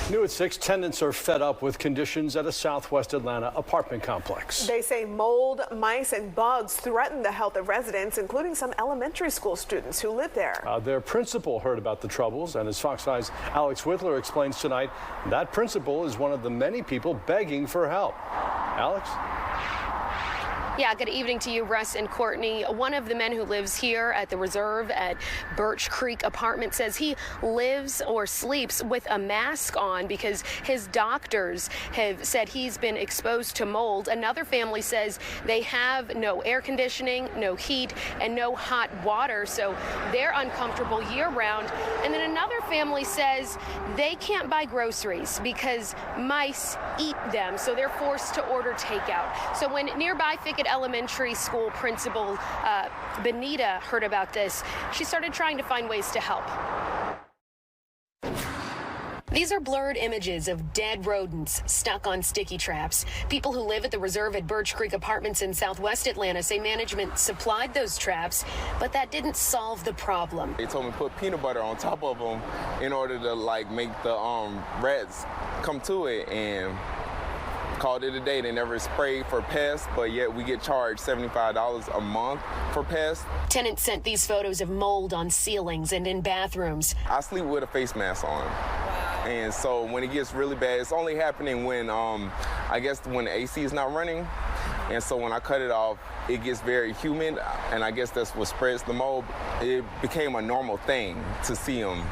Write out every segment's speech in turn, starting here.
New at 6, tenants are fed up with conditions at a Southwest Atlanta apartment complex. They say mold, mice, and bugs threaten the health of residents, including some elementary school students who live there. Their principal heard about the troubles, and as Fox 5's Alex Whitler explains tonight, that principal is one of the many people begging for help. Alex? Yeah, good evening to you, Russ and Courtney. One of the men who lives here at the reserve at Birch Creek Apartments says he lives or sleeps with a mask on because his doctors have said he's been exposed to mold. Another family says they have no air conditioning, no heat, and no hot water, so they're uncomfortable year-round. And then another family says they can't buy groceries because mice eat them, so they're forced to order takeout. So when nearby Fickett Elementary School principal Benita heard about this, she started trying to find ways to help. These are blurred images of dead rodents stuck on sticky traps. People who live at the reserve at Birch Creek Apartments in Southwest Atlanta say management supplied those traps, but that didn't solve the problem. They told me to put peanut butter on top of them in order to make the rats come to it, and called it a day. They never sprayed for pests, but yet we get charged $75 a month for pests. Tenants sent these photos of mold on ceilings and in bathrooms. I sleep with a face mask on. And so when it gets really bad, it's only happening when, I guess when the AC is not running. And so when I cut it off, it gets very humid, and I guess that's what spreads the mold. It became a normal thing to see them,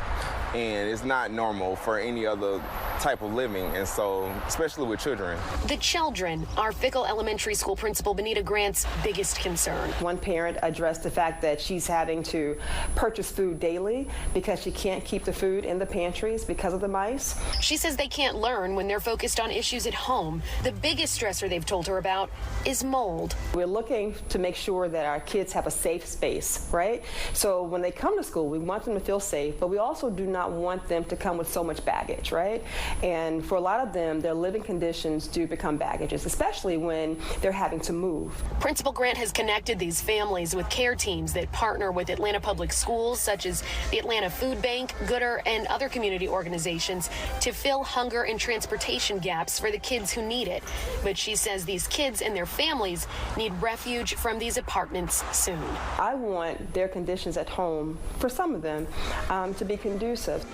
and it's not normal for any other type of living, and so especially with children. The children are Fickett Elementary School principal Benita Grant's biggest concern. One parent addressed the fact that she's having to purchase food daily because she can't keep the food in the pantries because of the mice. She says they can't learn when they're focused on issues at home. The biggest stressor they've told her about is mold. We're looking to make sure that our kids have a safe space, right? So when they come to school, we want them to feel safe, but we also do not want them to come with so much baggage, right? And for a lot of them, their living conditions do become baggages, especially when they're having to move. Principal Grant has connected these families with care teams that partner with Atlanta Public Schools, such as the Atlanta Food Bank, Gooder, and other community organizations to fill hunger and transportation gaps for the kids who need it. But she says these kids and their families need refuge from these apartments soon. I want their conditions at home, for some of them, to be conducive.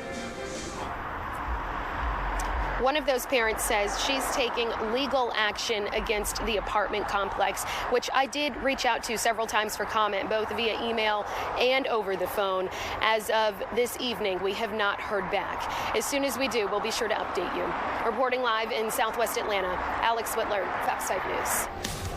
One of those parents says she's taking legal action against the apartment complex, which I did reach out to several times for comment, both via email and over the phone. As of this evening, we have not heard back. As soon as we do, we'll be sure to update you. Reporting live in Southwest Atlanta, Alex Whitler, Fox 5 News.